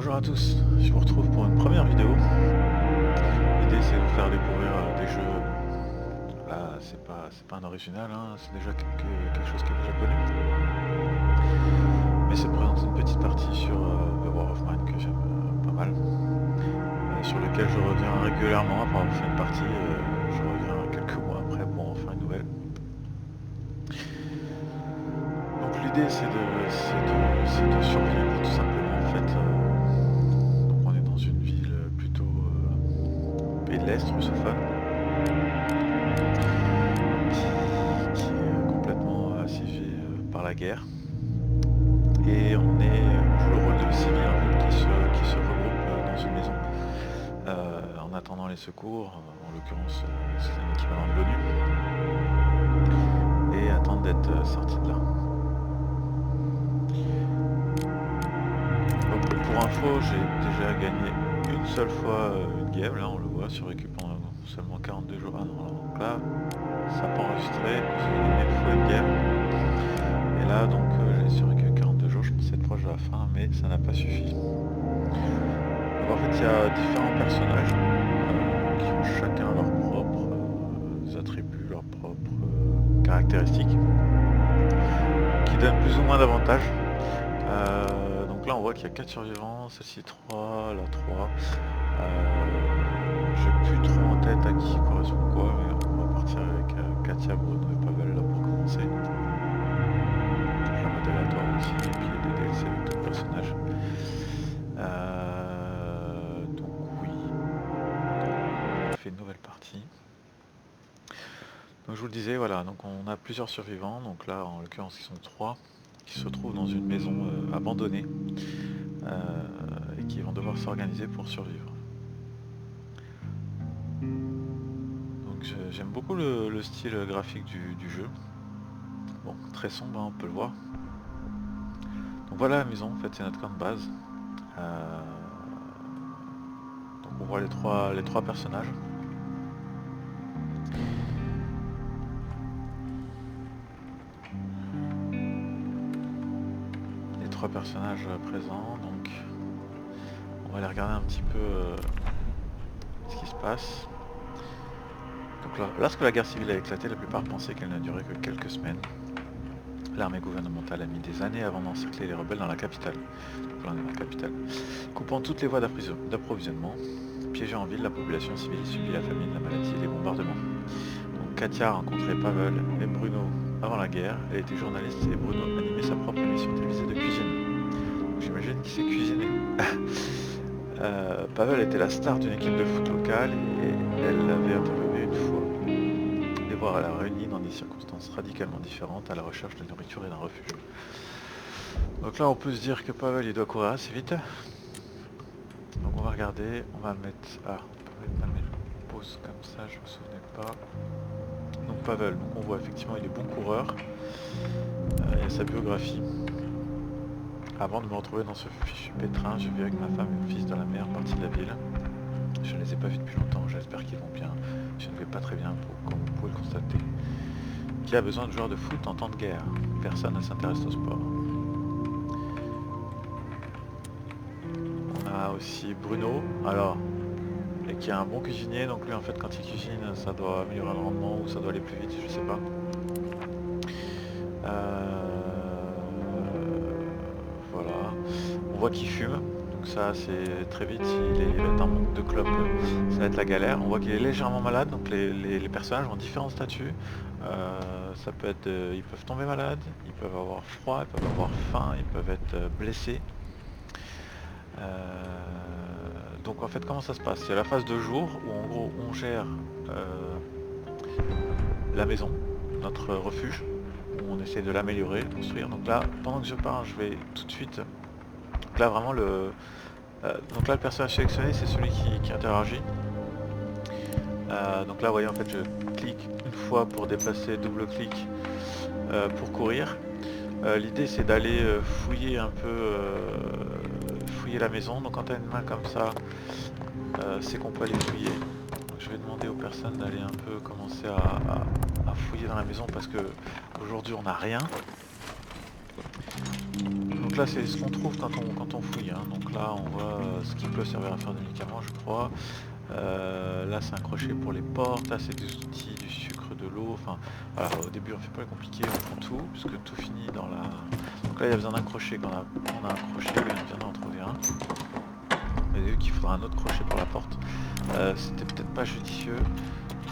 Bonjour à tous, je vous retrouve pour une première vidéo. L'idée c'est de vous faire découvrir des jeux. Là c'est pas un original, hein, c'est déjà quelque chose qui est déjà connu. Mais ça présente une petite partie sur The War of Mine que j'aime pas mal. Sur lequel je reviens régulièrement après avoir fait une partie, je reviens quelques mois après pour en faire une nouvelle. Donc l'idée c'est de survivre tout simplement en fait. Donc on est dans une ville plutôt pays de l'Est, russophone, qui est complètement assiégé par la guerre. Et on joue le rôle de civil en fait, qui se regroupe dans une maison en attendant les secours, en l'occurrence c'est un équivalent de l'ONU, et attendent d'être sortis de là. Donc, pour info, j'ai déjà gagné une seule fois une game, là on le voit, surrécupant seulement 42 jours. Ah non, donc là ça n'a pas enregistré, j'ai gagné une fois une game. Et là donc j'ai survécu 42 jours, je pensais être proche de la fin, mais ça n'a pas suffi. Donc en fait il y a différents personnages qui ont chacun leurs propres attributs, leurs propres caractéristiques, qui donnent plus ou moins d'avantages. Donc là on voit qu'il y a 4 survivants, celle-ci 3, là 3. J'ai plus trop en tête à qui correspond quoi, mais on va partir avec Katia, Bruno et Pavel là pour commencer. La mode aléatoire aussi, et puis il y a des DLC avec d'autres personnages. Donc oui, on fait une nouvelle partie. Donc je vous le disais, voilà, donc on a plusieurs survivants, donc là en l'occurrence ils sont 3, qui se trouvent dans une maison abandonnée, et qui vont devoir s'organiser pour survivre. Donc j'aime beaucoup le style graphique du jeu. Bon, très sombre, hein, on peut le voir. Donc voilà la maison, en fait c'est notre camp de base. Donc on voit les trois personnages. Les trois personnages présents, donc on va aller regarder un petit peu ce qui se passe. Donc là, lorsque la guerre civile a éclaté, la plupart pensaient qu'elle n'a duré que quelques semaines. L'armée gouvernementale a mis des années avant d'encercler les rebelles dans la capitale, coupant toutes les voies d'approvisionnement. Piégée en ville, la population civile subit la famine, la maladie et les bombardements. Donc Katia a rencontré Pavel et Bruno avant la guerre. Elle était journaliste et Bruno animait sa propre émission télévisée de cuisine. J'imagine qu'il sait cuisiner. Pavel était la star d'une équipe de foot locale et elle l'avait interviewé une fois. Les voir à la réunie dans des circonstances radicalement différentes à la recherche de nourriture et d'un refuge. Donc là on peut se dire que Pavel il doit courir assez vite. Donc on va regarder, on va le mettre... Ah, on peut mettre la pause comme ça, je me souvenais pas. Donc Pavel, donc on voit effectivement il est bon coureur. Il y a sa biographie. Avant de me retrouver dans ce fichu pétrin, je vis avec ma femme et mon fils dans la meilleure partie de la ville. Je ne les ai pas vus depuis longtemps, j'espère qu'ils vont bien. Je ne vais pas très bien, comme vous pouvez le constater. Qui a besoin de joueurs de foot en temps de guerre? Personne ne s'intéresse au sport. On a aussi Bruno, alors, et qui est un bon cuisinier, donc lui en fait quand il cuisine ça doit améliorer le rendement ou ça doit aller plus vite, je sais pas. Voilà, on voit qu'il fume, donc ça c'est très vite, s'il est en manque de clope, ça va être la galère. On voit qu'il est légèrement malade, donc les personnages ont différents statuts. Ça peut être, ils peuvent tomber malades, ils peuvent avoir froid, ils peuvent avoir faim, ils peuvent être blessés. Donc en fait comment ça se passe? C'est la phase de jour où en gros on gère la maison, notre refuge, où on essaie de l'améliorer, de construire. Donc là pendant que je parle je vais tout de suite, donc là vraiment donc là le personnage sélectionné c'est celui qui interagit. Donc là vous voyez en fait je clique une fois pour déplacer, double clic pour courir. L'idée c'est d'aller fouiller un peu fouiller la maison. Donc quand tu as une main comme ça c'est qu'on peut aller fouiller. Donc je vais demander aux personnes d'aller un peu commencer à fouiller dans la maison parce que aujourd'hui on n'a rien. Donc Donc là c'est ce qu'on trouve quand on fouille, hein. Donc là on voit ce qui peut servir à faire des médicaments je crois. Là c'est un crochet pour les portes, là c'est des outils, du sucre, de l'eau, enfin voilà, au début on fait pas compliqué, on prend tout, puisque tout finit dans la... Donc là il y a besoin d'un crochet, quand on a un crochet, on vient d'en trouver un. Vous avez vu qu'il faudra un autre crochet pour la porte. C'était peut-être pas judicieux.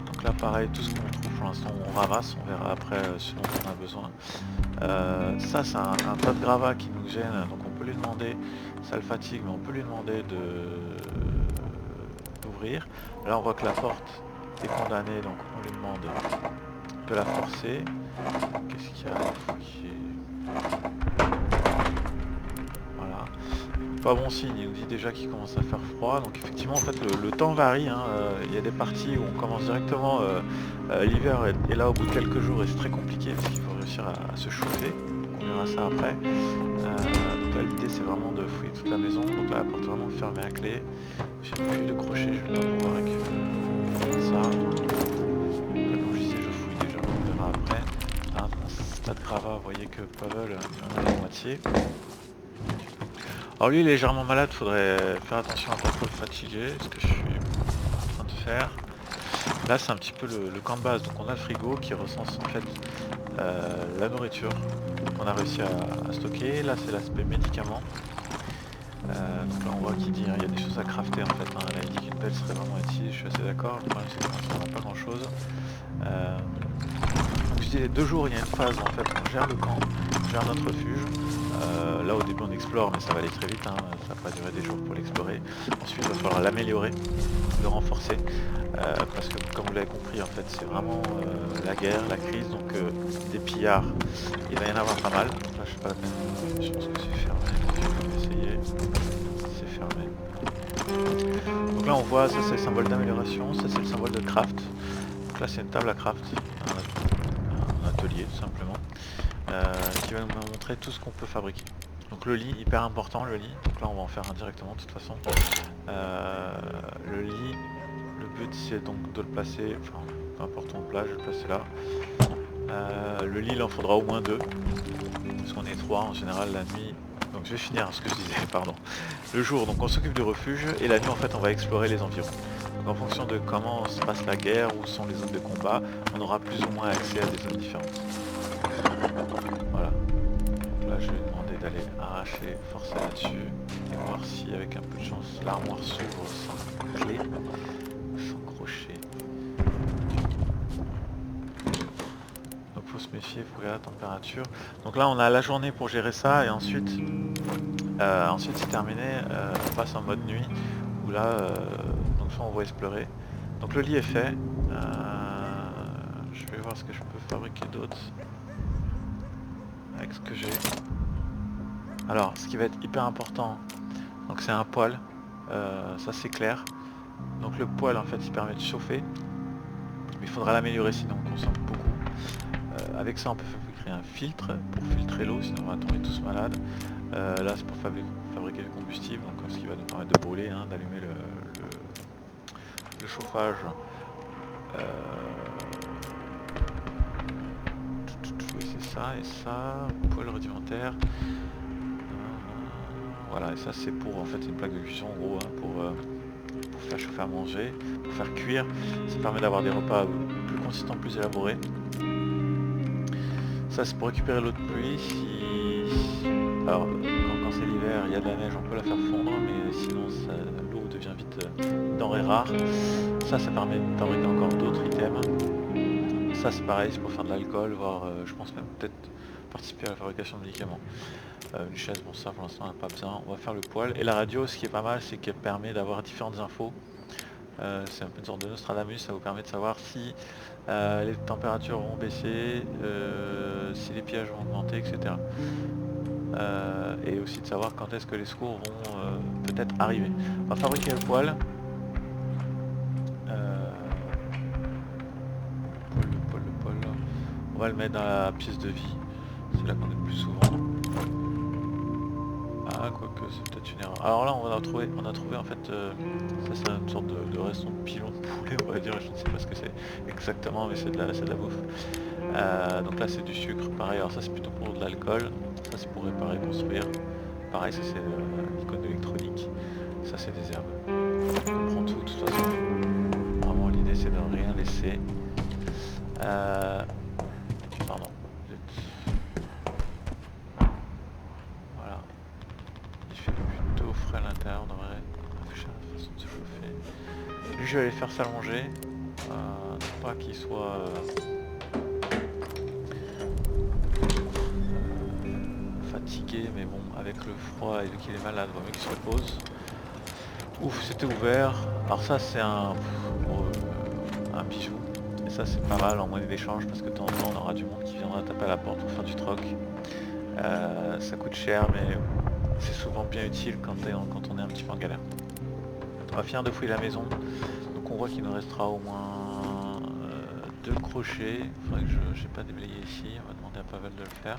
Donc là pareil, tout ce qu'on trouve pour l'instant on ramasse, on verra après ce dont on a besoin. Ça c'est un tas de gravats qui nous gêne, donc on peut lui demander, ça le fatigue, mais on peut lui demander d'ouvrir. Là on voit que la porte est condamnée, donc on lui demande de la forcer. Qu'est-ce qu'il y a à fouiller? Voilà. Pas bon signe, il nous dit déjà qu'il commence à faire froid, donc effectivement en fait le temps varie, hein. Il y a des parties où on commence directement, l'hiver est là au bout de quelques jours et c'est très compliqué parce qu'il faut réussir à se chauffer, on verra ça après. Donc là l'idée c'est vraiment de fouiller toute la maison, donc là la porte est vraiment fermée à clé, j'ai plus de crochet, je vais pas pouvoir récupérer ça. Comme je disais je fouille déjà, on verra après. Là, dans ce tas de gravats, vous voyez que Pavel en a la moitié. Alors lui il est légèrement malade, faudrait faire attention à ne pas trop le fatiguer, ce que je suis en train de faire. Là c'est un petit peu le camp de base, donc on a le frigo qui recense en fait la nourriture qu'on a réussi à stocker. Là c'est l'aspect médicaments. Donc là on voit qu'il dit il y a des choses à crafter en fait, hein. Là il dit qu'une pelle serait vraiment utile, je suis assez d'accord, le problème c'est que pour l'instant on n'a pas grand chose. Donc je disais 2 jours il y a une phase en fait, on gère le camp, on gère notre refuge. Là au début on explore mais ça va aller très vite, hein. Ça va pas durer des jours pour l'explorer. Ensuite il va falloir l'améliorer, le renforcer, parce que comme vous l'avez compris en fait c'est vraiment la guerre, la crise, donc des pillards il va y en avoir pas mal. Là je sais pas la peine, je pense que c'est fermé, je vais essayer, c'est fermé. Donc là on voit, ça c'est le symbole d'amélioration, ça c'est le symbole de craft. Donc là c'est une table à craft, un atelier tout simplement. Qui va nous montrer tout ce qu'on peut fabriquer. Donc le lit, hyper important le lit, donc là on va en faire un directement de toute façon. Le lit, le but c'est donc de le placer, enfin peu importe où on le place, je vais le placer là. Le lit il en faudra au moins 2, parce qu'on est 3 en général la nuit. Donc je vais finir ce que je disais, pardon. Le jour, donc on s'occupe du refuge, et la nuit en fait on va explorer les environs. Donc en fonction de comment se passe la guerre, où sont les zones de combat, on aura plus ou moins accès à des zones différentes. Voilà. Donc là je vais demander d'aller arracher, forcer là-dessus, et voir si avec un peu de chance l'armoire s'ouvre sans clé, sans crochet. Donc faut se méfier, faut regarder la température. Donc là on a la journée pour gérer ça, et ensuite c'est terminé, on passe en mode nuit, où là donc ça on va explorer. Donc le lit est fait, je vais voir ce que je peux fabriquer d'autre avec ce que j'ai. Alors ce qui va être hyper important, donc c'est un poêle, ça c'est clair. Donc le poêle en fait il permet de chauffer, mais il faudra l'améliorer sinon on consomme beaucoup. Avec ça on peut fabriquer un filtre pour filtrer l'eau, sinon on va tomber tous malades. Là c'est pour fabriquer du combustible, donc ce qui va nous permettre de brûler, hein, d'allumer le chauffage. Oui c'est ça, et ça, poêle rudimentaire. Voilà, et ça c'est pour en fait une plaque de cuisson en gros, hein, pour faire chauffer à manger, pour faire cuire. Ça permet d'avoir des repas plus consistants, plus élaborés. Ça c'est pour récupérer l'eau de pluie. Alors quand c'est l'hiver, il y a de la neige, on peut la faire fondre, mais sinon l'eau devient vite denrée rare. Ça permet de fabriquer encore d'autres items. Ça c'est pareil, c'est pour faire de l'alcool, voire je pense même peut-être participer à la fabrication de médicaments. Une chaise, bon ça pour l'instant on n'a pas besoin, on va faire le poêle. Et la radio, ce qui est pas mal, c'est qu'elle permet d'avoir différentes infos. C'est un peu une sorte de Nostradamus, ça vous permet de savoir si les températures vont baisser, si les pillages vont augmenter, etc. Et aussi de savoir quand est-ce que les secours vont peut-être arriver. On va fabriquer le poêle. Le poêle. On va le mettre dans la pièce de vie, c'est là qu'on est le plus souvent. Ah, quoique c'est peut-être une erreur. Alors là on a trouvé en fait, ça c'est une sorte de restant de pilon de poulet on va dire, je ne sais pas ce que c'est exactement, mais c'est de la bouffe. Donc là c'est du sucre, pareil, alors ça c'est plutôt pour de l'alcool, ça c'est pour réparer, construire. pareil, ça c'est l'icône électronique. Ça c'est des herbes. On prend tout de toute façon. Vraiment l'idée c'est de rien laisser. Pardon. Voilà. Il fait plutôt frais à l'intérieur, on devrait réfléchir à la façon de se chauffer. Lui je vais aller faire s'allonger. Pas qu'il soit fatigué, mais bon, avec le froid et vu qu'il est malade, il vaut mieux qu'il se repose. Ouf, c'était ouvert. Alors ça c'est un bijou. Et ça c'est pas mal en monnaie d'échange parce que de temps en temps on aura du monde qui viendra taper à la porte pour faire du troc. Ça coûte cher mais c'est souvent bien utile quand on est un petit peu en galère. On va finir de fouiller la maison. Donc on voit qu'il nous restera au moins 2 crochets. Il faudrait que je n'ai pas déblayé ici. On va demander à Pavel de le faire.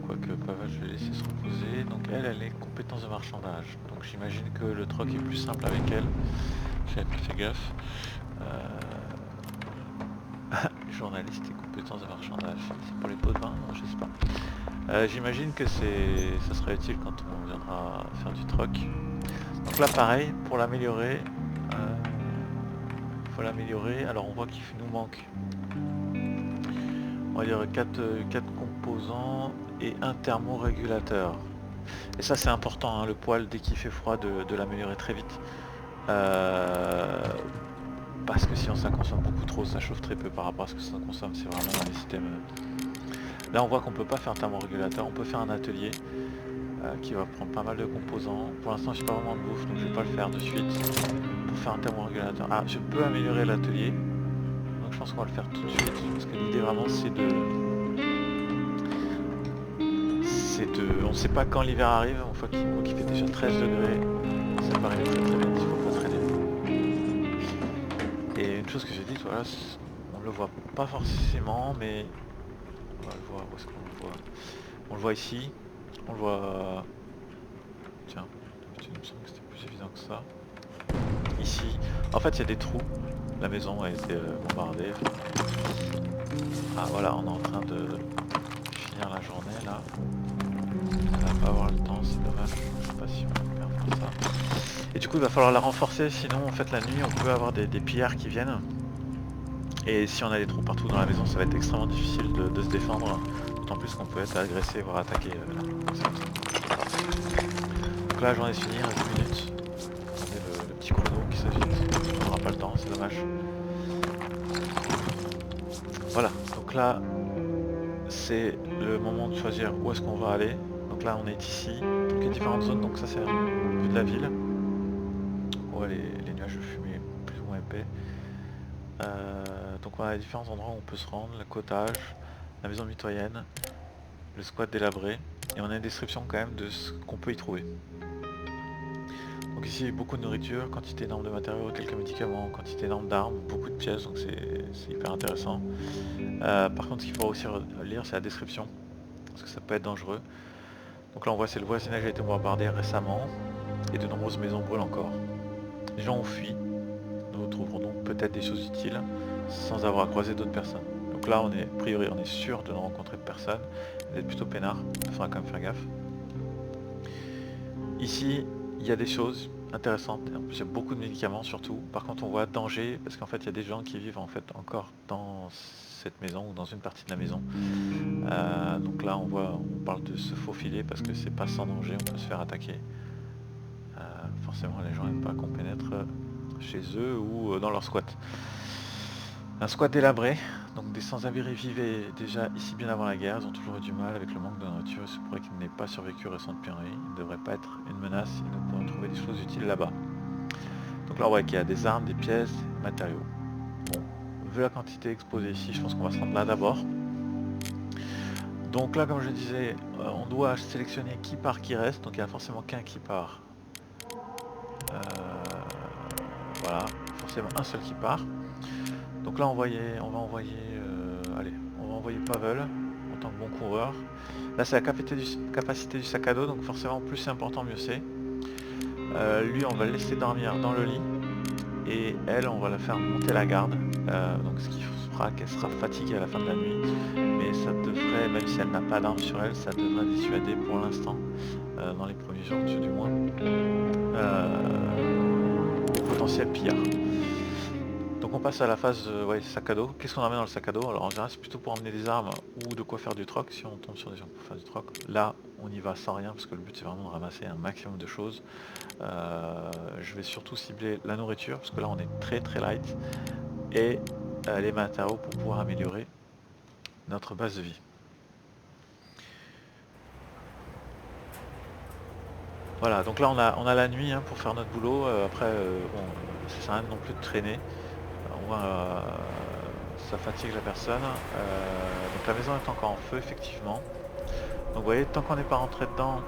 Quoique Pavel je vais laisser se reposer. Donc elle est compétence de marchandage. Donc j'imagine que le troc est plus simple avec elle. J'avais pas fait gaffe. Journaliste et compétences de marchandage. C'est pour les pots de vin? Non, je sais pas. J'imagine que ça sera utile quand on viendra faire du troc. Donc là pareil, pour l'améliorer, il faut l'améliorer. Alors on voit qu'il nous manque, on va dire 4 composants et un thermorégulateur. Et ça c'est important, hein, le poêle dès qu'il fait froid de l'améliorer très vite. Parce que sinon ça consomme beaucoup trop, ça chauffe très peu par rapport à ce que ça consomme, c'est vraiment un système. Là on voit qu'on peut pas faire un thermorégulateur, on peut faire un atelier qui va prendre pas mal de composants. Pour l'instant j'ai pas vraiment de bouffe donc je vais pas le faire de suite pour faire un thermorégulateur. Ah, je peux améliorer l'atelier, donc je pense qu'on va le faire tout de suite parce que l'idée vraiment c'est de... On sait pas quand l'hiver arrive, on voit qu'il fait déjà 13 degrés, ça paraît très très bien, il faut pas traîner. Et une chose que j'ai dit, voilà, on le voit pas forcément, mais on va le voir, où est-ce qu'on le voit? On le voit ici, on le voit... Tiens, il me semble que c'était plus évident que ça. Ici, en fait il y a des trous, la maison a été bombardée. Ah voilà, on est en train de finir la journée là. On va pas avoir le temps, c'est dommage, je sais pas si on va faire ça. Et du coup il va falloir la renforcer, sinon en fait la nuit on peut avoir des pillards qui viennent. Et si on a des trous partout dans la maison, ça va être extrêmement difficile de se défendre. D'autant plus qu'on peut être agressé, voire attaqué. Là. Donc là la journée est finie, il reste 10 minutes. Regardez le petit chrono qui s'agite. On n'aura pas le temps, c'est dommage. Voilà, donc là c'est le moment de choisir où est-ce qu'on va aller. Donc là on est ici, donc il y a différentes zones, donc ça c'est une vue de la ville. On voit les nuages de fumée plus ou moins épais. Donc on a les différents endroits où on peut se rendre, le cottage, la maison mitoyenne, le squat délabré, et on a une description quand même de ce qu'on peut y trouver. Donc ici beaucoup de nourriture, quantité énorme de matériaux, quelques médicaments, quantité énorme d'armes, beaucoup de pièces, donc c'est hyper intéressant. Par contre ce qu'il faut aussi lire c'est la description, parce que ça peut être dangereux. Donc là on voit c'est le voisinage a été bombardé récemment, et de nombreuses maisons brûlent encore. Les gens ont fui, nous trouverons donc peut-être des choses utiles, sans avoir à croiser d'autres personnes. Donc là on est, a priori on est sûr de ne rencontrer personne, d'être plutôt peinard, il faudra quand même faire gaffe. Ici il y a des choses intéressantes, en plus il y a beaucoup de médicaments surtout, par contre on voit danger, parce qu'en fait il y a des gens qui vivent en fait encore dans cette maison ou dans une partie de la maison. Donc là on parle de se faufiler parce que c'est pas sans danger, on peut se faire attaquer. Forcément les gens n'aiment pas qu'on pénètre chez eux ou dans leur squat. Un squat délabré, donc des sans-abri vivaient déjà ici bien avant la guerre, ils ont toujours eu du mal avec le manque de nourriture, il se pourrait qu'ils n'aient pas survécu aux récentes pénuries, ils ne devraient pas être une menace, ils ne pourraient trouver des choses utiles là-bas. Donc là on voit qu'il y a des armes, des pièces, des matériaux. Bon, vu la quantité exposée ici, je pense qu'on va se rendre là d'abord. Donc là comme je disais, on doit sélectionner qui part, qui reste, donc il y a forcément qu'un qui part. Voilà, forcément un seul qui part. Donc là on va envoyer Pavel en tant que bon coureur. Là c'est la capacité du sac à dos, donc forcément plus c'est important mieux c'est. Lui on va le laisser dormir dans le lit et elle on va la faire monter la garde. Donc ce qui fera qu'elle sera fatiguée à la fin de la nuit. Mais ça devrait même si elle n'a pas d'arme sur elle, ça devrait dissuader pour l'instant, dans les premiers jours du moins, potentiel pillard. Donc on passe à la phase ouais, sac à dos. Qu'est-ce qu'on ramène dans le sac à dos? Alors en général c'est plutôt pour emmener des armes ou de quoi faire du troc si on tombe sur des gens pour faire du troc. Là on y va sans rien parce que le but c'est vraiment de ramasser un maximum de choses. Je vais surtout cibler la nourriture parce que là on est très light et les matériaux pour pouvoir améliorer notre base de vie. Voilà, donc là on a la nuit hein, pour faire notre boulot. Après bon, ça sert à rien non plus de traîner. On va, ça fatigue la personne. Donc la maison est encore en feu effectivement. Donc vous voyez, tant qu'on n'est pas rentré dedans,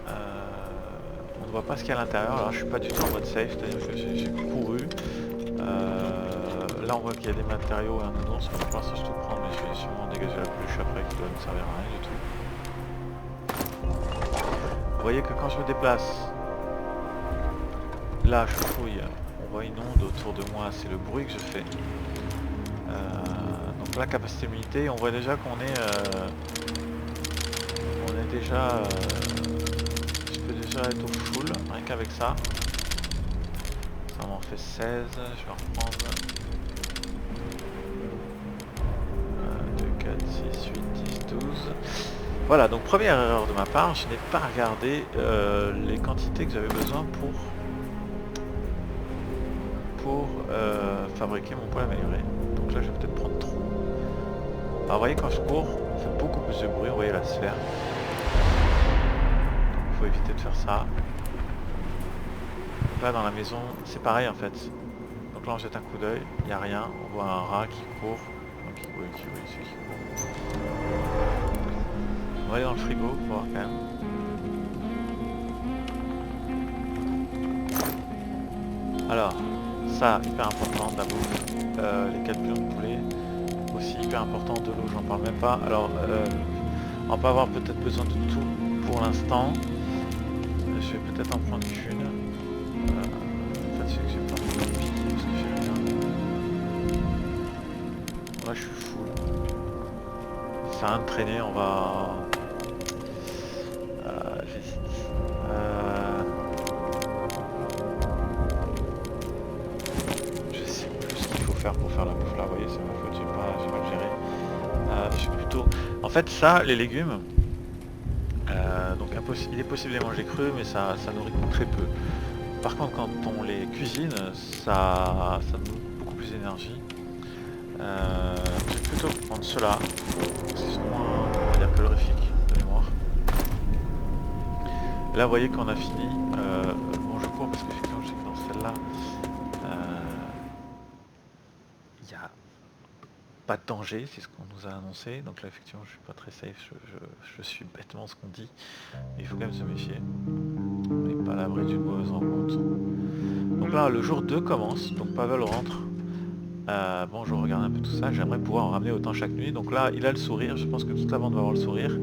on ne voit pas ce qu'il y a à l'intérieur. Alors je suis pas du tout en mode safe, c'est-à-dire que j'ai couru. Là on voit qu'il y a des matériaux et un nounours, donc pour l'instant je tout prendre, mais je vais sûrement dégager la peluche après qui doit ne servir à rien du tout. Vous voyez que quand je me déplace, là je fouille, on voit une onde autour de moi, c'est le bruit que je fais. Donc la capacité d'unité, on voit déjà qu'on est, déjà, je peux déjà être au full, rien qu'avec ça. Ça m'en fait 16, je vais reprendre 1, 2, 4, 6, 8, 10, 12. Voilà, donc première erreur de ma part, je n'ai pas regardé les quantités que j'avais besoin pour fabriquer mon poêle amélioré. Donc là je vais peut-être prendre trop. Alors vous voyez quand je cours, ça fait beaucoup plus de bruit, vous voyez la sphère. Il faut éviter de faire ça. Donc là dans la maison, c'est pareil en fait. Donc là on jette un coup d'œil, il n'y a rien, on voit un rat qui court. Qui court. On va aller dans le frigo pour voir quand même. Alors, ça, hyper important de la bouffe. Les 4 bouillons de poulet, aussi hyper important, de l'eau, j'en parle même pas. Alors, on va pas avoir peut-être besoin de tout pour l'instant. Je vais peut-être en prendre qu'une. En fait, c'est que j'ai pas envie de piquer parce que j'ai rien. Là, je suis full. Ça sert à rien de traîner, on va... j'hésite. Pour faire la bouffe là, vous voyez, c'est ma faute, j'ai mal géré. Je suis plutôt... En fait, ça, les légumes, donc il est possible de les manger crus, mais ça nourrit très peu. Par contre, quand on les cuisine, ça donne beaucoup plus d'énergie. Je vais plutôt prendre ceux-là, parce qu'ils sont moins, on va dire, calorifiques de mémoire. Et là, vous voyez qu'on a fini. Bon, je cours parce que effectivement, je sais que dans celle-là, il n'y a pas de danger, c'est ce qu'on nous a annoncé. Donc là, effectivement, je suis pas très safe, je suis bêtement ce qu'on dit. Mais il faut quand même se méfier. On n'est pas à l'abri d'une mauvaise rencontre. Donc là, le jour 2 commence, donc Pavel rentre. Bon, je regarde un peu tout ça, j'aimerais pouvoir en ramener autant chaque nuit. Donc là, il a le sourire, je pense que toute la bande va avoir le sourire.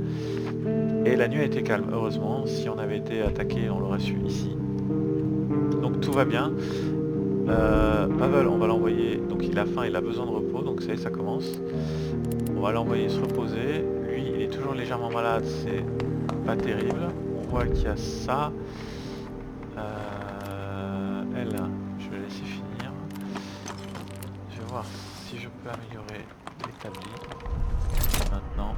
Et la nuit a été calme, heureusement. Si on avait été attaqué, on l'aurait su ici. Donc tout va bien. Pavel, on va l'envoyer, donc il a faim, il a besoin de repos, donc ça commence. On va l'envoyer se reposer. Lui, il est toujours légèrement malade, c'est pas terrible. On voit qu'il y a ça. Elle, je vais laisser finir. Je vais voir si je peux améliorer l'établi. Maintenant.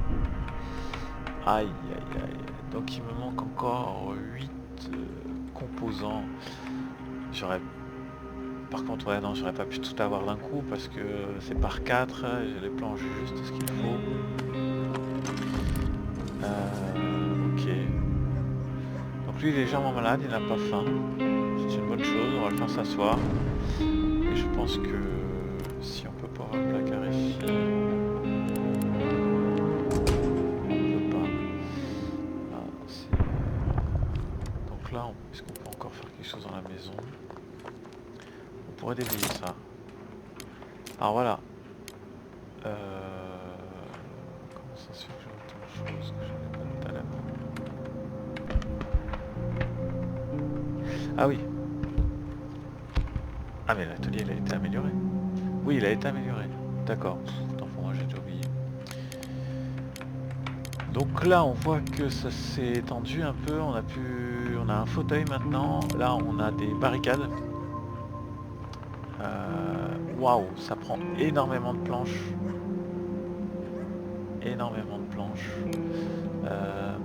Aïe, aïe, aïe. Donc il me manque encore 8 composants. J'aurais... Par contre, ouais, non, j'aurais pas pu tout avoir d'un coup parce que c'est par 4, j'ai les planches juste ce qu'il faut. Ok. Donc lui, il est légèrement malade, il n'a pas faim. C'est une bonne chose, on va le faire s'asseoir. Et je pense que si on peut pas avoir le placard ici, on peut pas. Donc là, est-ce qu'on peut encore faire quelque chose dans la maison? On pourrait déblayer ça. Alors voilà. Comment ça se fait que j'ai autant de choses que j'avais pas tout à l'heure? Ah oui. Ah mais l'atelier il a été amélioré. Oui, il a été amélioré. D'accord. Tant pour moi, j'ai déjà oublié. Donc là on voit que ça s'est étendu un peu, on a un fauteuil maintenant, là on a des barricades. Waouh, ça prend énormément de planches. Énormément de planches.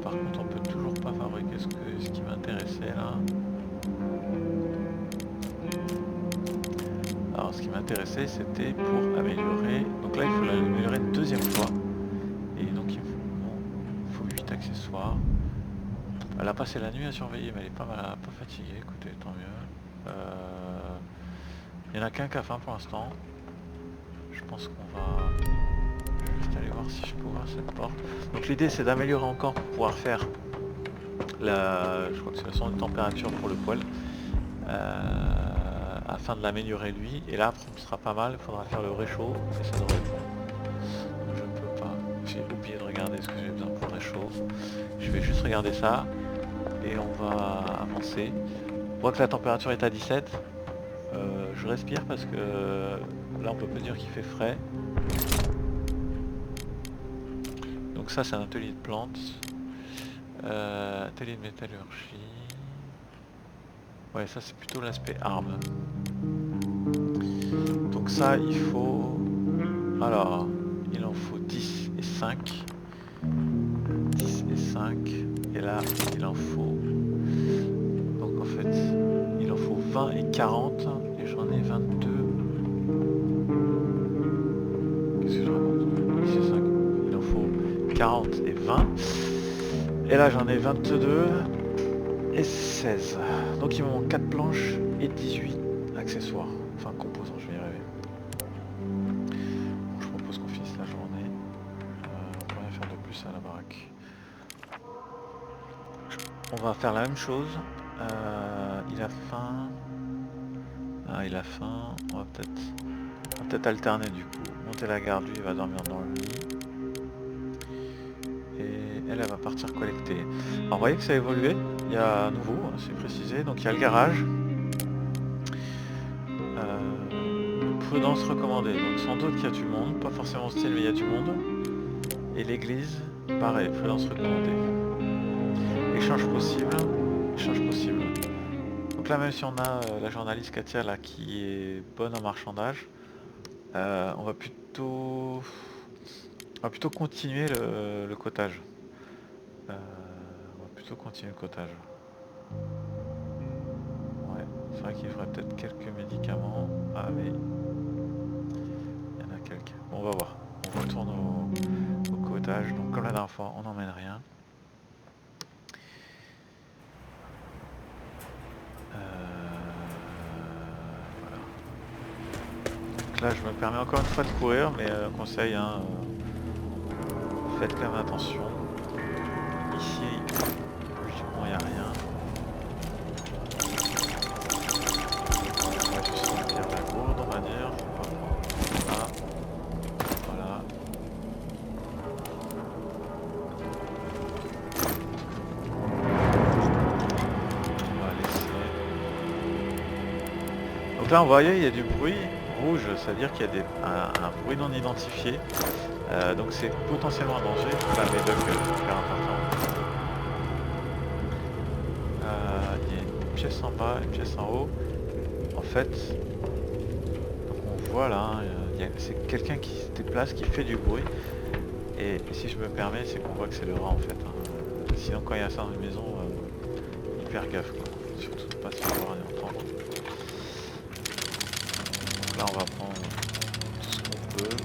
Par contre on peut toujours pas fabriquer ce qui m'intéressait là. Alors ce qui m'intéressait c'était pour améliorer. Donc là il faut l'améliorer une deuxième fois. Et donc il faut 8 accessoires. Elle a passé la nuit à surveiller mais elle est pas mal, pas fatiguée, écoutez, tant mieux. Il n'y en a qu'un qui a faim pour l'instant. Je pense qu'on va... Je vais juste aller voir si je peux ouvrir cette porte. Donc l'idée c'est d'améliorer encore pour pouvoir faire je crois que c'est la sonde de température pour le poêle. Afin de l'améliorer lui. Et là après on sera pas mal, il faudra faire le réchaud. Et ça devrait être bon. Je ne peux pas. J'ai oublié de regarder ce que j'ai besoin pour le réchaud. Je vais juste regarder ça. Et on va avancer. On voit que la température est à 17. Je respire parce que là on peut pas dire qu'il fait frais. Donc ça c'est un atelier de plantes. Atelier de métallurgie. Ouais, ça c'est plutôt l'aspect arme. Donc ça il faut... Alors, il en faut 10 et 5. 10 et 5. Et là, il en faut... Donc en fait, il en faut 20 et 40. Et j'en ai 22. Qu'est-ce que je raconte? 10 et 5. Il en faut 40 et 20. Et là, j'en ai 22 et 16. Donc il me manque 4 planches et 18 accessoires. Enfin, composants, je vais y arriver. Bon, je propose qu'on finisse la journée. On peut rien faire de plus à la baraque. On va faire la même chose. Il a faim. Ah, il a faim. On va peut-être alterner du coup. Monter la garde, lui, il va dormir dans le lit. Et elle va partir collecter. Alors, vous voyez que ça a évolué. Il y a à nouveau, c'est précisé. Donc il y a le garage. Prudence recommandée. Donc sans doute qu'il y a du monde. Pas forcément style, mais il y a du monde. Et l'église, pareil, prudence recommandée. Échange possible. Échange possible. Donc là, même si on a la journaliste Katia là qui est bonne en marchandage, on va plutôt continuer le cotage. On va plutôt continuer le cotage. Ouais, c'est vrai qu'il faudrait peut-être quelques médicaments. Ah mais il y en a quelques. Bon, on va voir. On retourne au cotage. Donc comme la dernière fois, on n'emmène rien. Voilà. Donc là, je me permets encore une fois de courir, mais conseil, hein, faites quand même attention. Ici, logiquement, il n'y a rien. On va juste sortir la gourde, on va dire. Voilà. Voilà. On va laisser. Donc là, on voyait, il y a du bruit rouge, ça veut dire qu'il y a un bruit non identifié. Donc c'est potentiellement un danger. La médoc est super important. Il y a une pièce en bas, une pièce en haut. En fait, on voit là, c'est quelqu'un qui se déplace, qui fait du bruit. Et si je me permets, c'est qu'on voit que c'est le rat en fait. Sinon quand il y a ça dans une maison, hyper gaffe quoi. Surtout de pas se faire voir et entendre. Donc là on va prendre tout ce qu'on peut.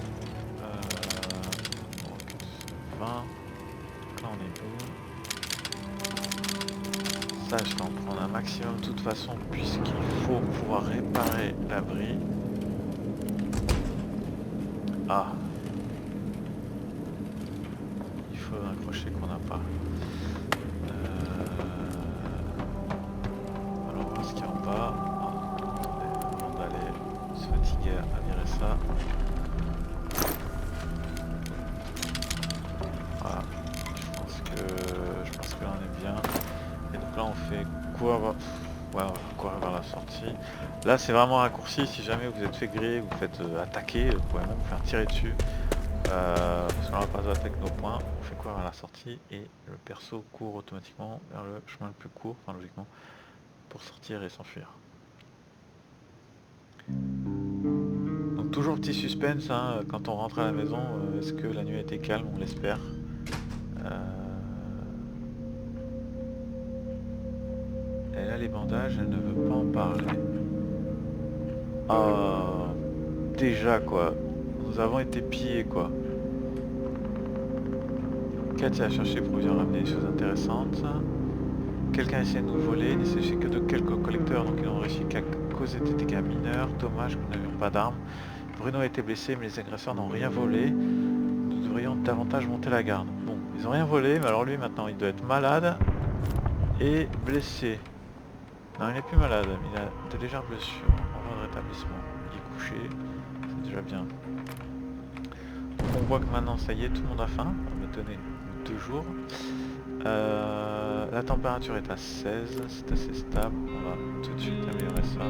20. Donc là on est bon. Ça je vais en prendre un maximum de toute façon puisqu'il faut pouvoir réparer l'abri. Ah. Il faut un crochet qu'on n'a pas. Alors on va voir ce qu'il y a en bas. Avant d'aller se fatiguer à virer ça. Voilà. Je pense que là on est bien. Et donc là on fait courir, ouais, on va courir vers la sortie. Là c'est vraiment un raccourci, si jamais vous êtes fait griller, vous faites attaquer, vous pouvez même vous faire tirer dessus. Parce qu'on n'a pas de techno-point, on fait quoi à la sortie et le perso court automatiquement vers le chemin le plus court, enfin logiquement, pour sortir et s'enfuir. Donc toujours petit suspense hein, quand on rentre à la maison, est-ce que la nuit a été calme, on l'espère. Elle a les bandages, elle ne veut pas en parler. Ah, déjà quoi, nous avons été pillés quoi. Katia a cherché pour bien ramener des choses intéressantes. Quelqu'un essaie de nous voler, il s'agit que de quelques collecteurs, donc ils n'ont réussi qu'à causer des dégâts mineurs. Dommage que nous n'avions pas d'armes. Bruno a été blessé, mais les agresseurs n'ont rien volé. Nous devrions davantage monter la garde. Bon, ils n'ont rien volé, mais alors lui maintenant il doit être malade et blessé. Non, il n'est plus malade, mais il a de légères blessures. En voie de rétablissement. Il est couché, c'est déjà bien. Donc on voit que maintenant ça y est, tout le monde a faim. On va me donner 2 jours. La température est à 16, c'est assez stable, on va tout de suite améliorer ça.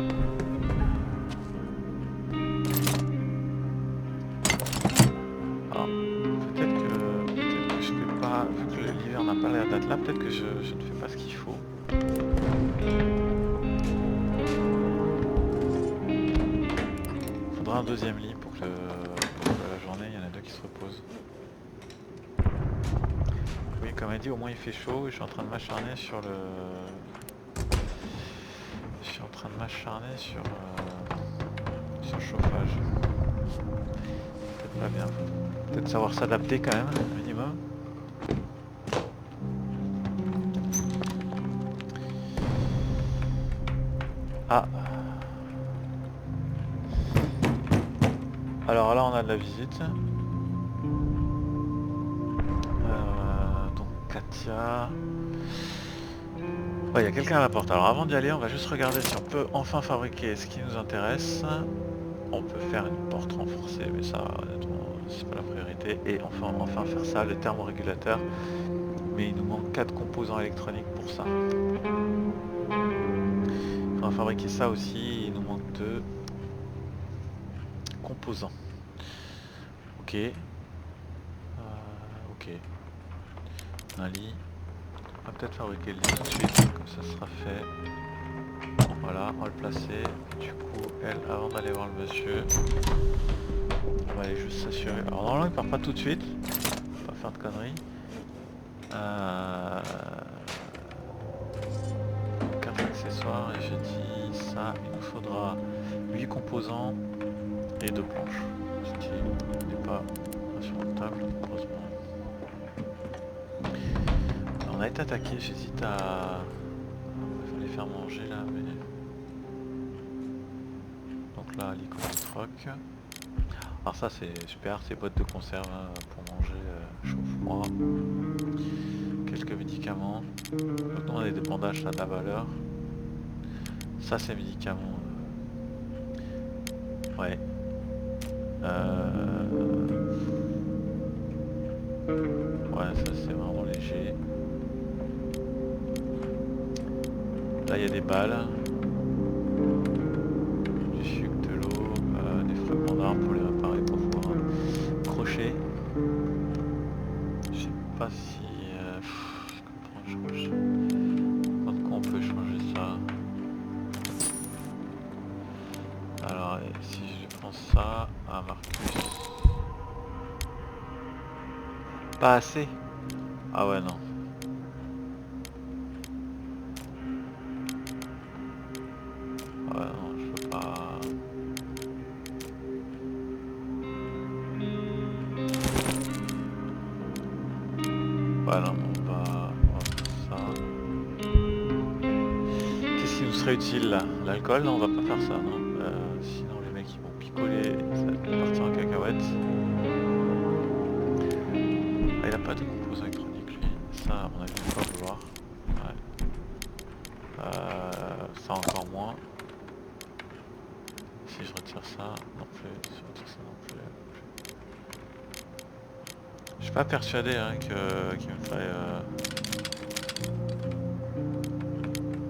Alors, peut-être que je fais pas, vu que l'hiver n'a pas l'air d'être là, peut-être que je ne fais pas ce qu'il faut. Il faudra un deuxième lit pour que la journée, il y en a 2 qui se reposent. Oui, comme elle dit, au moins il fait chaud et je suis en train de m'acharner sur le... Je suis en train de m'acharner sur le chauffage. Peut-être pas bien. Peut-être savoir s'adapter quand même, un minimum. Ah. Alors là on a de la visite. Donc Katia... Ouais, il y a quelqu'un à la porte. Alors avant d'y aller, on va juste regarder si on peut enfin fabriquer ce qui nous intéresse. On peut faire une porte renforcée, mais ça, honnêtement, c'est pas la priorité. Et enfin faire ça, le thermorégulateur. Mais il nous manque 4 composants électroniques pour ça. On va fabriquer ça aussi, il nous manque 2 composants. Ok. Ok. Un lit. On va peut-être fabriquer le lit tout de suite, comme ça sera fait. Voilà, on va le placer. Du coup, elle, avant d'aller voir le monsieur, on va aller juste s'assurer. Alors normalement, il part pas tout de suite. Pas faire de conneries. 4 accessoires et j'ai dit ça, il nous faudra 8 composants et 2 planches. Ce qui n'est pas insurmontable, heureusement. Alors, on a été attaqué, j'hésite à... Il fallait faire manger là, mais... Donc là, l'icône de troc. Alors ça c'est super, ces boîtes de conserve hein, pour manger chaud-froid. Quelques médicaments. Donc on a des bandages, ça a de la valeur. Ça c'est médicaments. Ouais. Ouais, ça c'est vraiment léger. Là il y a des balles. Du sucre, de l'eau, des fragments d'armes pour les réparer pour pouvoir crocher. Je sais pas si... je comprends, quand on peut changer ça. Alors si je prends ça à Marcus. Pas assez. Ah ouais non. Ouais non, je peux pas. Ouais non, on va faire ça. Qu'est-ce qui nous serait utile là? L'alcool? Non, on va pas faire ça, non. Sinon les mecs ils vont picoler, ça va partir en cacahuète. Ah, il a pas de composants électroniques lui. Ça à mon avis on va pas vouloir. Ouais. Ça encore moins. Si je retire ça, non plus. Si je retire ça non plus. Je suis pas persuadé hein, qu'il me ferait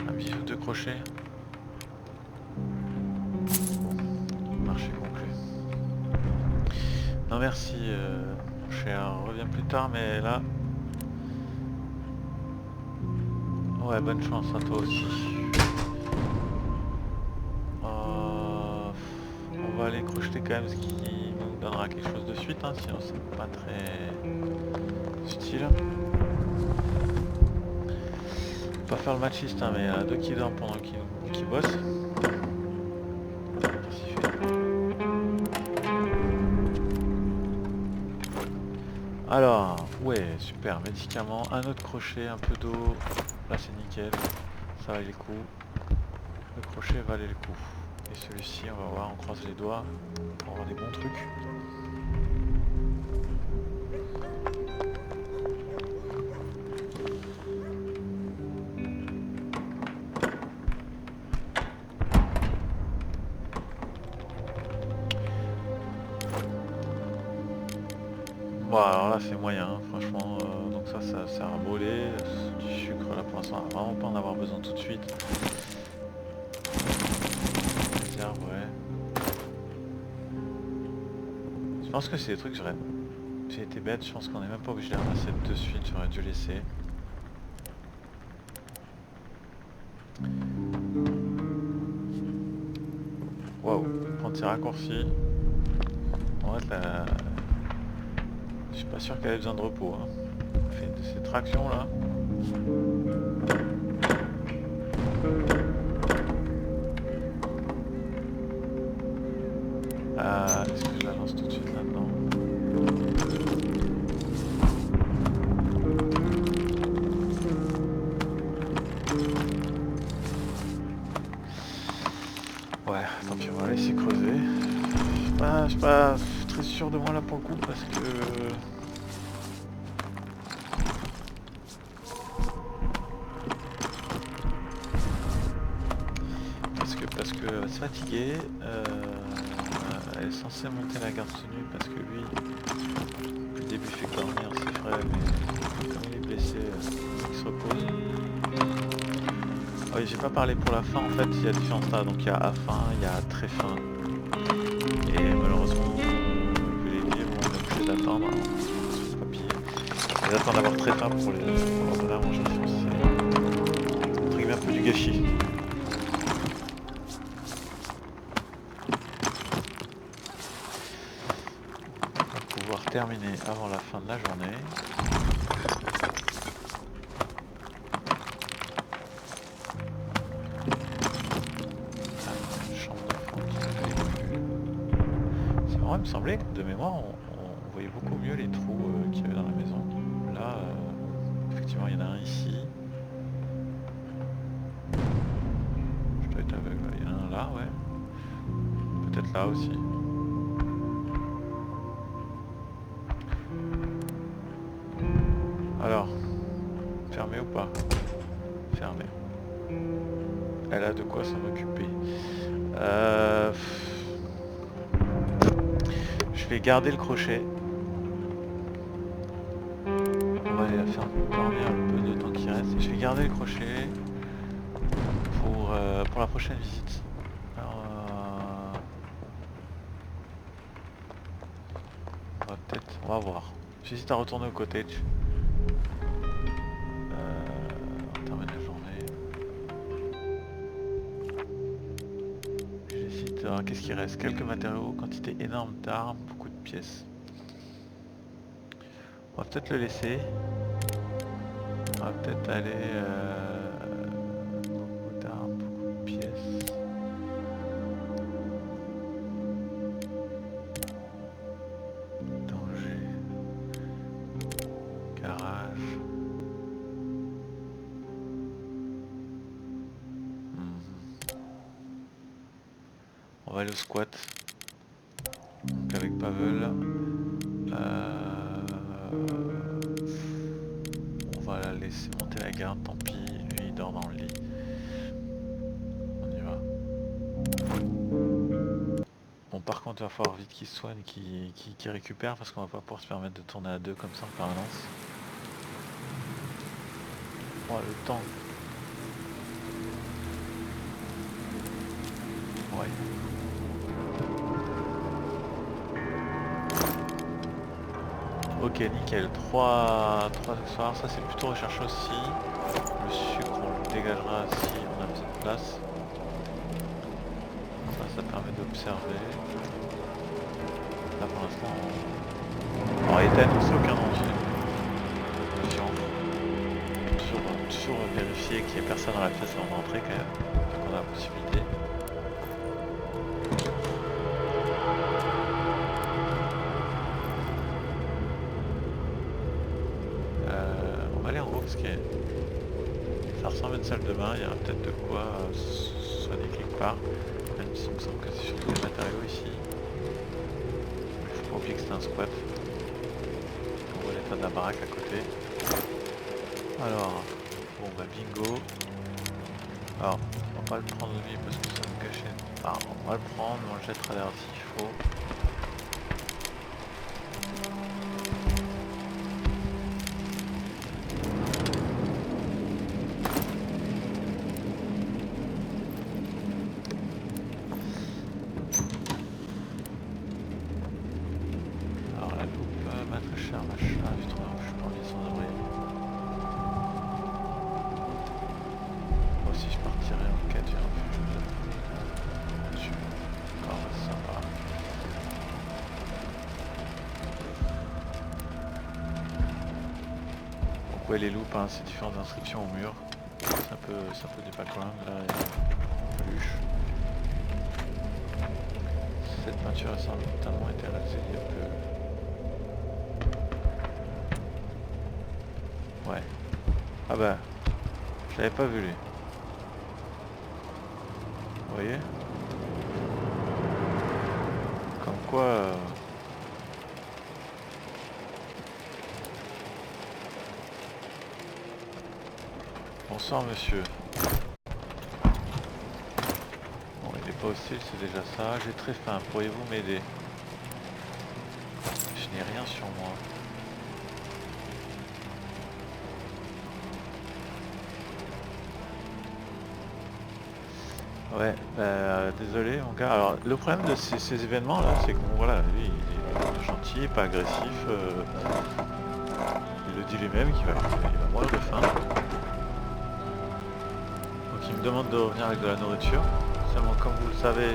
un bijou de crochet. Bon, marché conclu. Non merci crochet, alors reviens plus tard, mais là... Ouais, bonne chance à toi aussi. On va aller crocheter quand même, ce qui nous donnera quelque chose de suite, hein, sinon c'est pas très utile. Pas faire le machiste, hein, mais il y en a deux qui dorment pendant qu'ils bossent. Qu'est-ce qu'il fait? Alors, ouais, super, médicaments, un autre crochet, un peu d'eau, là c'est nickel, ça valait le coup. Le crochet valait le coup. Et celui-ci, on va voir, on croise les doigts pour avoir des bons trucs. Bon, alors là c'est moyen, hein, franchement, donc ça sert à brûler. Du sucre là pour l'instant, on va vraiment pas en avoir besoin tout de suite. Réserve, ouais. Je pense que c'est des trucs, j'ai été bête, je pense qu'on est même pas obligé de les ramasser de suite, j'aurais dû laisser. Waouh, prendre ces raccourcis. En fait, là, je suis pas sûr qu'elle ait besoin de repos. Hein. On fait de ces tractions là. Est-ce que je la lance tout de suite là-dedans? Ouais, tant pis, on va laisser creuser. Je suis pas très sûr de moi là pour le coup parce que... Parce que elle va se fatiguer. Elle est censée monter la garde tenue parce que lui, depuis le début, fait que dormir c'est frais, mais comme il est blessé, il se repose. Oui, j'ai pas parlé pour la fin, en fait, il y a différents stades, donc il y a à fin, il y a très fin. Et malheureusement, vu les livres, on est obligé d'attendre, c'est pas pire. On attend d'avoir très faim pour leur donner à manger, c'est entre guillemets un peu du gâchis. Terminé avant la fin de la journée. Chambre c'est vrai, il me semblait que de mémoire on voyait beaucoup mieux les trous qu'il y avait dans la maison. Là, effectivement, il y en a un ici. Je dois être aveugle. Il y en a un là, ouais. Peut-être là aussi. Alors, fermé ou pas? Fermé. Elle a de quoi s'en occuper. Je vais garder le crochet. On va aller la faire dormir un peu de temps qui reste. Je vais garder le crochet pour la prochaine visite. Alors, on va voir. J'hésite à retourner au cottage. On termine la journée. J'hésite. Alors, qu'est-ce qui reste? Quelques matériaux, quantité énorme d'armes, beaucoup de pièces. On va peut-être le laisser. On va peut-être aller... beaucoup d'armes, beaucoup de pièces. Danger. Garage. On va aller au squat. Donc avec Pavel. On va la laisser monter la garde, tant pis, lui il dort dans le lit. On y va. Bon, par contre il va falloir vite qu'il se soigne, qu'il récupère parce qu'on va pas pouvoir se permettre de tourner à deux comme ça en permanence. Oh, le temps. Ouais. Ok, nickel. 3 accessoires, ça c'est plutôt recherché aussi. Le sucre, on le dégagera si on a besoin de place. Ça permet d'observer. Là pour l'instant, en réalité, on sait aucun danger. Toujours vérifier qu'il n'y ait personne dans la pièce avant d'entrer quand même. Donc on a la possibilité. On va aller en haut parce que ça ressemble à une salle de bain, il y aura peut-être de quoi soigner quelque part. Même si il me semble que c'est surtout des matériaux ici. Il faut pas oublier que c'est un squat. On voit l'état de la baraque à côté. Alors, bon bah bingo. Alors, on va pas le prendre lui parce que ça va me cacher. Alors, on va le prendre, on le jettera derrière s'il faut. Alors la loupe, ma très chère machin, je trouve je suis pas envie sans abri. Moi aussi je partirais en quête du refuge. Ah ouais, c'est sympa. Donc ouais les loupes, hein, c'est différentes inscriptions au mur. C'est un peu du background, là il y a une peluche. Cette peinture a certainement été réalisée il y a peu. Ouais. Ah bah, je l'avais pas vu lui. Vous voyez? Comme quoi... Bonsoir monsieur. Bon, il est pas hostile, c'est déjà ça. J'ai très faim, pourriez-vous m'aider? Je n'ai rien sur moi. Ouais, désolé mon gars. Alors le problème de ces événements là, c'est que bon, voilà, lui il est gentil, pas agressif. Il le dit lui-même qu'il va mourir de faim. Donc il me demande de revenir avec de la nourriture. Seulement comme vous le savez,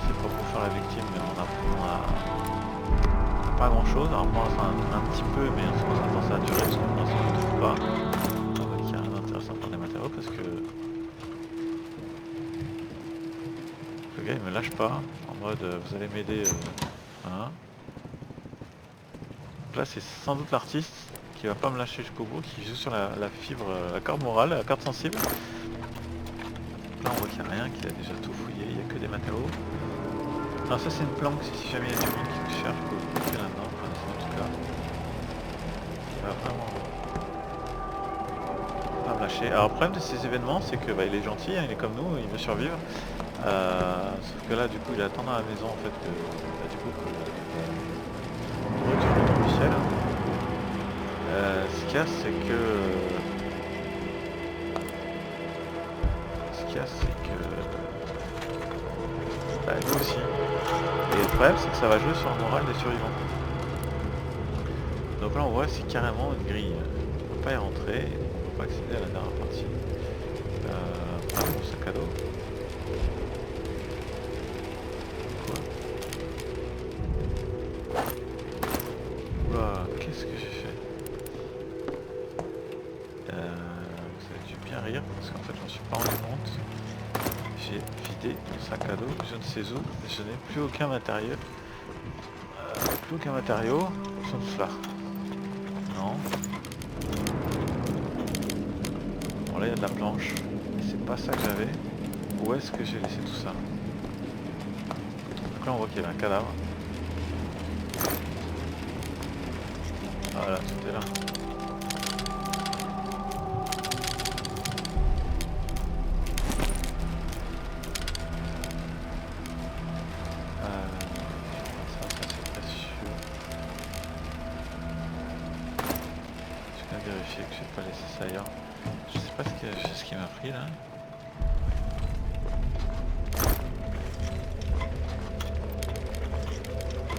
c'est pas pour faire la victime, mais on a pas grand chose. Alors pour l'instant un petit peu, mais on s'attend ça à durer parce que pour l'instant on ne trouve pas. Donc il y a rien d'intéressant pour les matériaux parce que le gars il me lâche pas, en mode vous allez m'aider. Hein. Donc là c'est sans doute l'artiste qui va pas me lâcher jusqu'au bout, qui joue sur la fibre, la corde morale, la corde sensible. Là on voit qu'il n'y a rien, qu'il a déjà tout fouillé, il n'y a que des matériaux. Alors ça c'est une planque, si jamais il y a du monde qui cherche, je peux vous cliquer là-dedans, enfin c'est en tout cas. Il va vraiment pas me lâcher. Alors le problème de ces événements c'est que il est gentil, hein, il est comme nous, il veut survivre. Sauf que là du coup il attend dans la maison en fait que du coup que le retour du ciel. Ce qu'il y a c'est que nous aussi. Et le problème c'est que ça va jouer sur le moral des survivants. Donc là on voit c'est carrément une grille. On ne peut pas y rentrer, on ne peut pas accéder à la dernière partie. Un bon sac à dos. Oula, qu'est-ce que j'ai fait? Vous avez dû bien rire parce qu'en fait je m'en suis pas rendu compte. J'ai vidé mon sac à dos, je ne sais où, je n'ai plus aucun matériau. Sauf là. Non. Bon là il y a de la planche. C'est pas ça que j'avais. Où est-ce que j'ai laissé tout ça? Donc là on voit qu'il y avait un cadavre. Voilà, c'était là. Ça c'est pas sûr. Je vais vérifier que je vais pas laisser ça ailleurs. Je sais pas ce qui m'a pris là.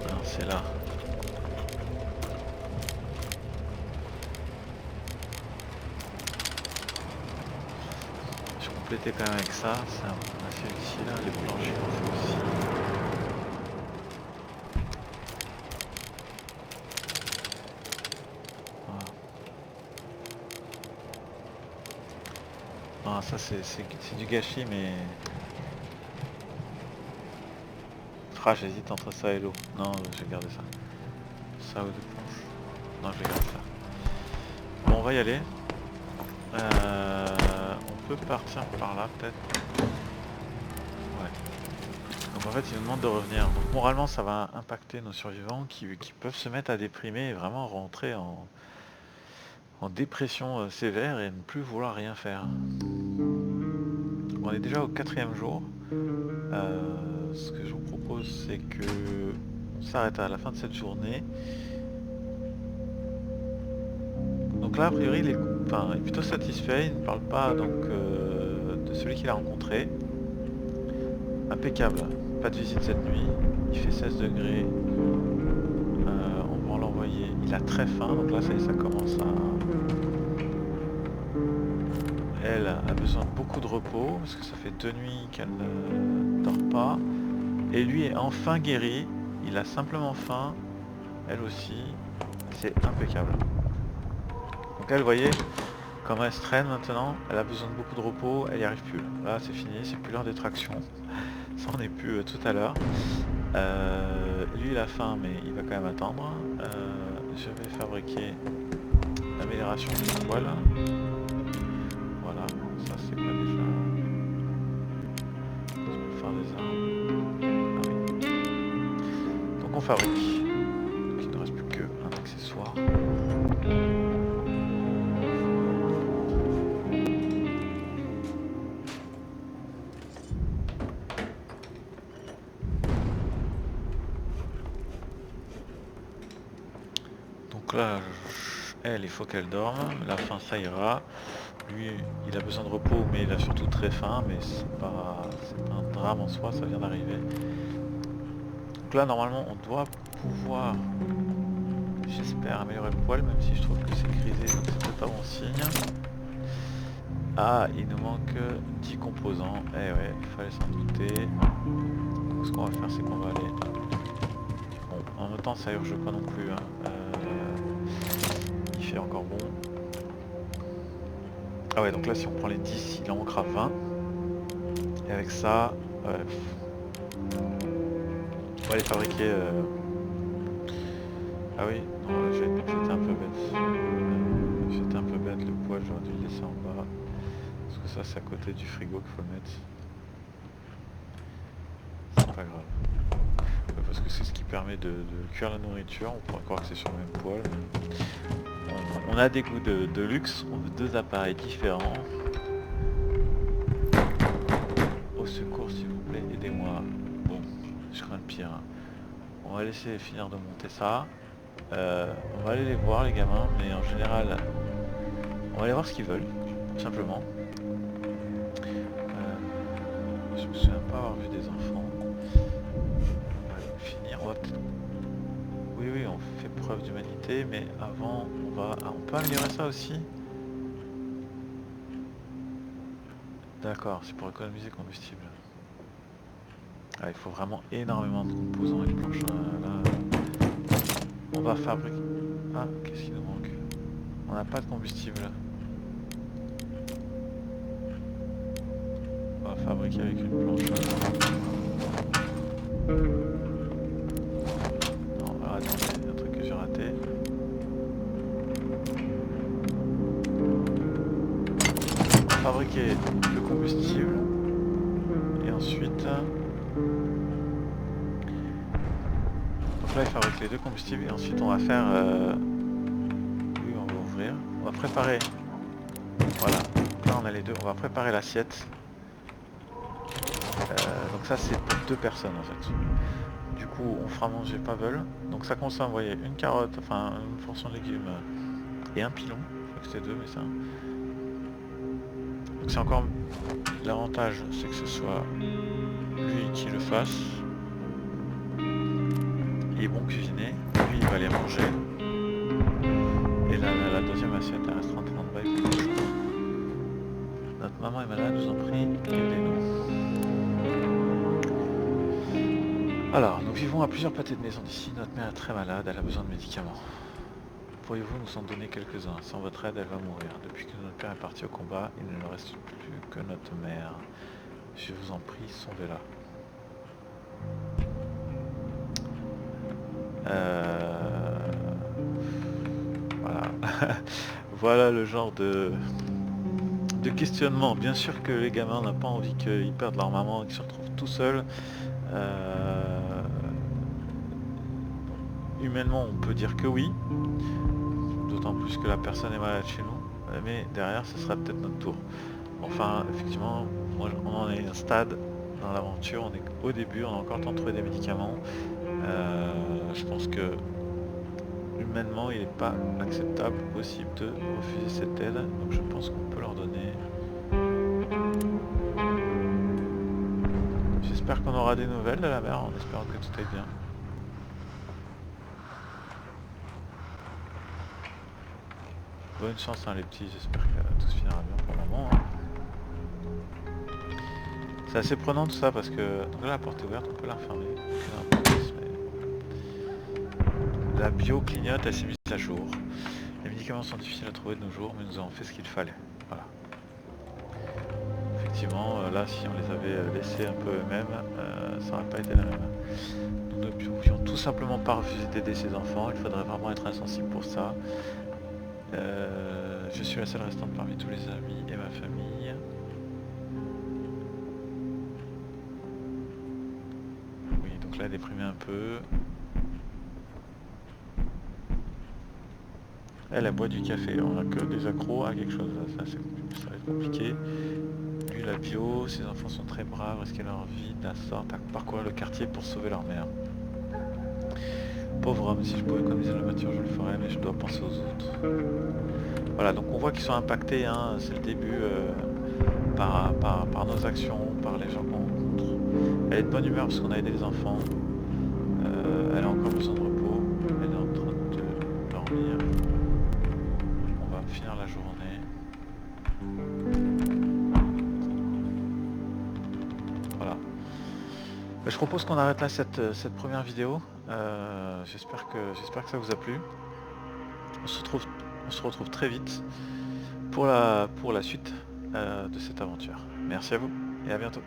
Non, c'est là. compléter quand même avec ça, c'est assez utile, les planches il en faut aussi. Voilà. Ah, ça c'est du gâchis mais... Ah, j'hésite entre ça et l'eau. Non, je vais garder ça. Ça ou deux planches. Non, je vais garder ça. Bon, on va y aller. On peut partir par là peut-être. Ouais. Donc en fait il nous demande de revenir. Donc moralement ça va impacter nos survivants qui peuvent se mettre à déprimer et vraiment rentrer en dépression sévère et ne plus vouloir rien faire. On est déjà au 4e jour. Ce que je vous propose c'est que on s'arrête à la fin de cette journée. Donc là a priori il est plutôt satisfait, il ne parle pas donc de celui qu'il a rencontré. Impeccable, pas de visite cette nuit, il fait 16 degrés, on va l'envoyer, il a très faim, donc là ça y est, ça commence à... Elle a besoin de beaucoup de repos, parce que ça fait 2 nuits qu'elle ne dort pas, et lui est enfin guéri, il a simplement faim, elle aussi, c'est impeccable. Donc elle, vous voyez, comme elle se traîne maintenant, elle a besoin de beaucoup de repos, elle n'y arrive plus. Là c'est fini, c'est plus l'heure des tractions. Ça on est plus tout à l'heure. Lui il a faim mais il va quand même attendre. Je vais fabriquer l'amélioration du poil. Voilà, ça c'est quoi déjà? Je peux faire des armes. Ah oui. Donc on fabrique. Donc il ne reste plus qu'un accessoire. Donc là, elle, il faut qu'elle dorme. La faim, ça ira. Lui, il a besoin de repos, mais il a surtout très faim. Mais c'est pas un drame en soi, ça vient d'arriver. Donc là, normalement, on doit pouvoir, j'espère, améliorer le poil, même si je trouve que c'est grisé, donc c'est peut-être pas bon signe. Ah, il nous manque 10 composants. Eh ouais, il fallait s'en douter. Donc ce qu'on va faire, c'est qu'on va aller... Bon, en même temps, ça urge pas non plus. Hein. Il fait encore bon. Ah ouais, donc là, si on prend les 10, il en manquera 20. Et avec ça, on va les fabriquer... Ah oui, non, j'étais un peu bête. J'étais un peu bête, le poil, j'aurais dû le laisser en bas. Parce que ça, c'est à côté du frigo qu'il faut le mettre. C'est pas grave. Parce que c'est ce qui permet de cuire la nourriture. On pourrait croire que c'est sur le même poil. Mais on a des goûts de luxe. On veut 2 appareils différents. Au secours, s'il vous plaît, aidez-moi. Bon, je crains le pire. On va laisser finir de monter ça. On va aller les voir, les gamins. Mais en général, on va aller voir ce qu'ils veulent. Tout simplement. Je me souviens pas avoir vu des enfants. On va finir. On va peut-être... Oui, on fait preuve d'humanité, mais avant, on peut améliorer ça aussi. D'accord, c'est pour économiser combustible. Ah, il faut vraiment énormément de composants et de planches. Là, on va fabriquer... Ah, qu'est-ce qui nous manque? On n'a pas de combustible. On va fabriquer avec une planche. Non, alors attendez, il y a un truc que j'ai raté. On va fabriquer le combustible. Et ensuite... Donc là il fabrique les 2 combustibles et ensuite on va faire... Oui, on va ouvrir. On va préparer... Voilà. Donc là on a les 2. On va préparer l'assiette. Donc ça c'est pour 2 personnes en fait. Du coup on fera manger Pavel. Donc ça consomme, vous voyez, une carotte, enfin une portion de légumes et un pilon. Je crois que c'était 2 mais ça. Donc c'est encore... L'avantage c'est que ce soit lui qui le fasse. Il est bon cuisinier. Lui il va les manger. Et là la deuxième assiette elle restera en train de bailler. notre maman est malade, je vous en prie, aidez-nous. Alors, nous vivons à plusieurs pâtés de maison d'ici. Notre mère est très malade, elle a besoin de médicaments. Pourriez-vous nous en donner quelques-uns? Sans votre aide, elle va mourir. Depuis que notre père est parti au combat, il ne reste plus que notre mère. Je vous en prie, sauvez-la. Voilà. Voilà le genre de questionnement. Bien sûr que les gamins n'ont pas envie qu'ils perdent leur maman et qu'ils se retrouvent tout seuls. Humainement, on peut dire que oui. D'autant plus que la personne est malade chez nous. Mais derrière, ce sera peut-être notre tour. Enfin, effectivement, moi, on en est à un stade dans l'aventure. On est au début, on a encore le temps de trouver des médicaments. Je pense que humainement, il n'est pas acceptable, possible de refuser cette aide. Donc je pense qu'on peut leur donner. J'espère qu'on aura des nouvelles de la mère, en espérant que tout aille bien. Bonne chance hein, les petits, j'espère que tout se finira bien pour le moment. Hein. C'est assez prenant tout ça parce que donc là la porte est ouverte, on peut la refermer. La bio clignote, elle s'est mise à jour. Les médicaments sont difficiles à trouver de nos jours, mais nous avons fait ce qu'il fallait. Voilà. Effectivement, là si on les avait laissés un peu eux-mêmes, ça n'aurait pas été la même. Nous ne pouvions tout simplement pas refuser d'aider ces enfants, il faudrait vraiment être insensible pour ça. Je suis la seule restante parmi tous les amis et ma famille. Oui, donc là, déprimée un peu. Elle boit du café. On a que des accros à quelque chose. Ça va être compliqué. Lui, la bio, ses enfants sont très braves, risquer leur vie de la sorte, à parcourir le quartier pour sauver leur mère. Pauvre homme, si je pouvais économiser la voiture, je le ferais, mais je dois penser aux autres. Voilà, donc on voit qu'ils sont impactés, hein, c'est le début par nos actions, par les gens qu'on rencontre. Elle est de bonne humeur parce qu'on a aidé les enfants. Elle a encore besoin de repos. Elle est en train de dormir. On va finir la journée. Voilà. Je propose qu'on arrête là cette première vidéo. J'espère que ça vous a plu. On se retrouve très vite pour la suite de cette aventure. Merci à vous et à bientôt.